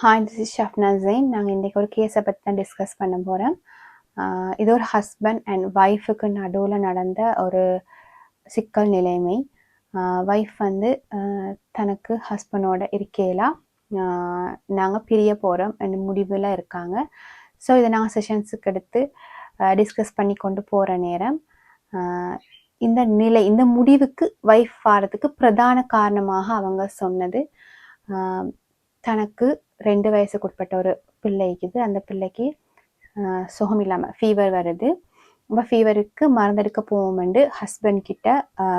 Hi, this is Shabna Jain. நாங்கள் இன்றைக்கி ஒரு கேஸை பற்றி தான் டிஸ்கஸ் பண்ண போகிறோம். இது ஒரு ஹஸ்பண்ட் அண்ட் ஒய்ஃபுக்கு நடுவில் நடந்த ஒரு சிக்கல் நிலைமை. ஒய்ஃப் வந்து தனக்கு ஹஸ்பண்டோட இருக்கையிலாம் நாங்கள் பிரிய போகிறோம் என்ற முடிவில் இருக்காங்க. ஸோ இதை நாங்கள் செஷன்ஸுக்கு எடுத்து டிஸ்கஸ் பண்ணி கொண்டு போகிற நேரம் இந்த முடிவுக்கு ஒய்ஃப் வாரத்துக்கு பிரதான காரணமாக அவங்க சொன்னது, தனக்கு 2 வயசுக்கு உட்பட்ட ஒரு பிள்ளை இருக்குது. அந்த பிள்ளைக்கு சுகம் இல்லாமல் ஃபீவர் வருது. நம்ம ஃபீவருக்கு மருந்தெடுக்க போவோம்ண்டு ஹஸ்பண்ட் கிட்ட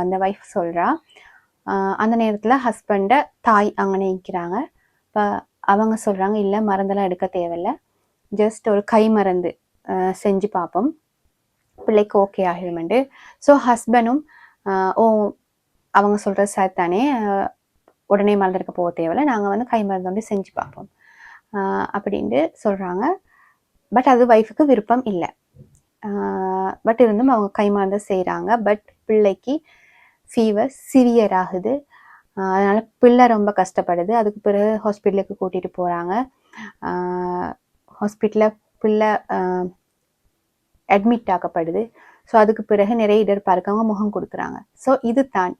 அந்த ஒய்ஃப் சொல்கிறா. அந்த நேரத்தில் ஹஸ்பண்டை தாய் அங்கே நிற்கிறாங்க. இப்போ அவங்க சொல்கிறாங்க, இல்லை மருந்தெல்லாம் எடுக்க தேவையில்லை, ஜஸ்ட் ஒரு கை மருந்து செஞ்சு பார்ப்போம், பிள்ளைக்கு ஓகே ஆகிடுமெண்டு. ஸோ ஹஸ்பண்டும் அவங்க சொல்கிற சார் தானே, உடனே மருந்தெடுக்க போக தேவையில்லை, நாங்கள் வந்து கை மருந்து வந்து செஞ்சு பார்ப்போம் அப்படின்ட்டு சொல்கிறாங்க. பட் அது ஒய்ஃபுக்கு விருப்பம் இல்லை. பட் இருந்தும் அவங்க கை மருந்து செய்கிறாங்க. பட் பிள்ளைக்கு ஃபீவர் சிவியர் ஆகுது. அதனால் பிள்ளை ரொம்ப கஷ்டப்படுது. அதுக்கு பிறகு ஹாஸ்பிட்டலுக்கு கூட்டிகிட்டு போகிறாங்க. ஹாஸ்பிட்டலில் பிள்ளை அட்மிட் ஆக்கப்படுது. ஸோ அதுக்கு பிறகு நிறைய இடர்பார்க்கு அவங்க முகம் கொடுக்குறாங்க. ஸோ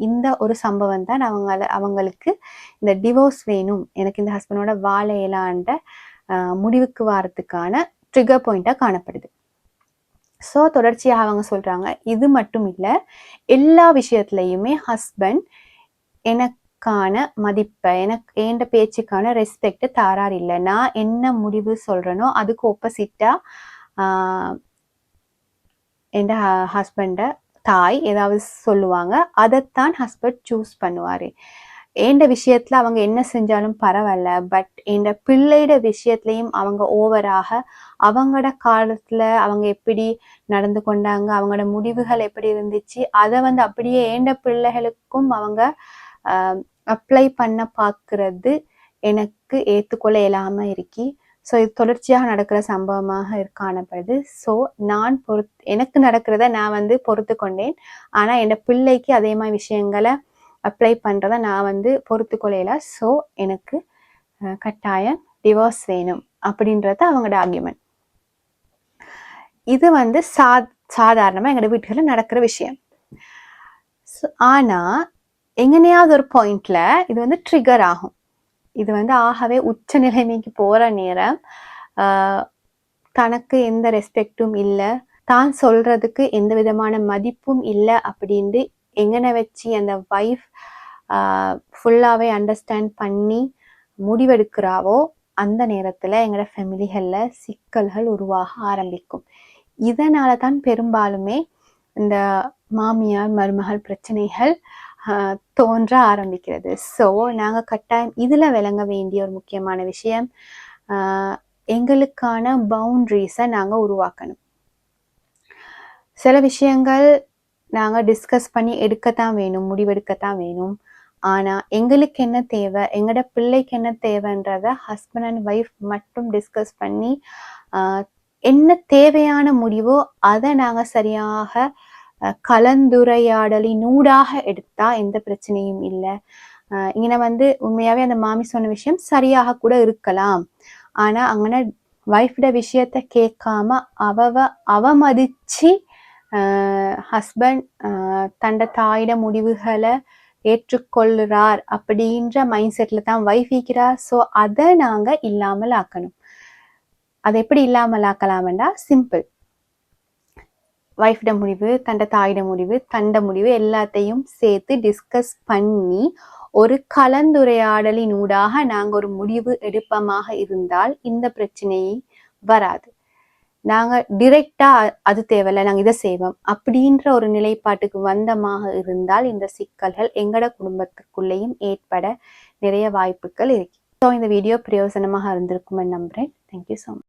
இந்த ஒரு சம்பவம் தான் அவங்களுக்கு இந்த டிவோர்ஸ் வேணும், எனக்கு இந்த ஹஸ்பண்டோட வாழ இயலான்ற முடிவுக்கு வாரத்துக்கான ட்ரிகர் பாயிண்டாக காணப்படுது. ஸோ தொடர்ச்சியாக அவங்க சொல்கிறாங்க, இது மட்டும் இல்லை, எல்லா விஷயத்துலையுமே ஹஸ்பண்ட் எனக்கான மதிப்பை, என்ற பேச்சுக்கான ரெஸ்பெக்டை தாரார் இல்லை. நான் என்ன முடிவு சொல்கிறேனோ அதுக்கு ஒப்போசிட்டாக என் ஹஸ்பண்டை தாய் ஏதாவது சொல்லுவாங்க, அதைத்தான் ஹஸ்பண்ட் சூஸ் பண்ணுவார். எந்த விஷயத்தில் அவங்க என்ன செஞ்சாலும் பரவாயில்ல, பட் எந்த பிள்ளையோட விஷயத்துலையும் அவங்க ஓவராக அவங்களோட காலத்தில் அவங்க எப்படி நடந்து கொண்டாங்க, அவங்களோட முடிவுகள் எப்படி இருந்துச்சு, அதை வந்து அப்படியே எந்த பிள்ளைகளுக்கும் அவங்க அப்ளை பண்ண பார்க்கறது எனக்கு ஏற்றுக்கொள்ள இயலாமல் இருக்கி. ஸோ இது தொடர்ச்சியாக நடக்கிற சம்பவமாக காணப்படுது. ஸோ நான் எனக்கு நடக்கிறத நான் வந்து பொறுத்து கொண்டேன். ஆனால் என் பிள்ளைக்கு அதே மாதிரி விஷயங்களை அப்ளை பண்ணுறத நான் வந்து பொறுத்து கொள்ளையில. ஸோ எனக்கு கட்டாயம் டிவோர்ஸ் வேணும் அப்படின்றது அவங்களோட ஆர்கியூமெண்ட். இது வந்து சாதாரணமாக எங்களோட வீட்டுகளில் நடக்கிற விஷயம். ஆனால் எங்கனையாவது ஒரு பாயிண்ட்ல இது வந்து ட்ரிகர் ஆகும். இது வந்து ஆகவே உச்ச நிலைமைக்கு போகிற நேரம் தனக்கு எந்த ரெஸ்பெக்டும் இல்லை, தான் சொல்கிறதுக்கு எந்த விதமான மதிப்பும் இல்லை அப்படின்ட்டு எங்கனை வச்சு அந்த ஒய்ஃப் ஃபுல்லாகவே அண்டர்ஸ்டாண்ட் பண்ணி முடிவெடுக்கிறாவோ அந்த நேரத்தில் எங்களோட ஃபேமிலிகளில் சிக்கல்கள் உருவாக ஆரம்பிக்கும். இதனால தான் பெரும்பாலுமே இந்த மாமியார் மருமகள் பிரச்சனைகள் தோன்ற ஆரம்பிக்கிறது. ஸோ நாங்கள் கட்டாயம் இதில் விளங்க வேண்டிய ஒரு முக்கியமான விஷயம், எங்களுக்கான பவுண்ட்ரிஸை நாங்கள் உருவாக்கணும். சில விஷயங்கள் நாங்கள் டிஸ்கஸ் பண்ணி எடுக்கத்தான் வேணும், முடிவெடுக்கத்தான் வேணும். ஆனால் எங்களுக்கு என்ன தேவை, எங்களோட பிள்ளைக்கு என்ன தேவைன்றத ஹஸ்பண்ட் அண்ட் ஒய்ஃப் மட்டும் டிஸ்கஸ் பண்ணி என்ன தேவையான முடிவோ அதை நாங்கள் சரியாக கலந்துரையாடலினூடாக எடுத்தா எந்த பிரச்சனையும் இல்லை. இங்கே வந்து உண்மையாவே அந்த மாமி சொன்ன விஷயம் சரியாக கூட இருக்கலாம். ஆனா அங்கே ஒய்ஃபோட விஷயத்த கேட்காம அவமதிச்சு ஹஸ்பண்ட் தண்ட தாயிட முடிவுகளை ஏற்றுக்கொள்ளுறார் அப்படின்ற மைண்ட் செட்ல தான் ஒய்ஃப் இருக்கிறார். ஸோ அதை நாங்கள் இல்லாமல் ஆக்கணும். அதை எப்படி இல்லாமல் ஆக்கலாம்டா, சிம்பிள், ஒய்ஃபோட முடிவு, தண்ட தாயிட முடிவு, தண்ட முடிவு எல்லாத்தையும் சேர்த்து டிஸ்கஸ் பண்ணி ஒரு கலந்துரையாடலினூடாக நாங்கள் ஒரு முடிவு எடுப்பமாக இருந்தால் இந்த பிரச்சனை வராது. நாங்கள் டிரெக்டா அது தேவையில்லை, நாங்கள் இதை செய்வோம் அப்படின்ற ஒரு நிலைப்பாட்டுக்கு வந்தமாக இருந்தால் இந்த சிக்கல்கள் எங்களோட குடும்பத்துக்குள்ளேயும் ஏற்பட நிறைய வாய்ப்புகள் இருக்கு. ஸோ இந்த வீடியோ பிரயோஜனமாக இருந்திருக்குமென்னு நம்புகிறேன். Thank you so much.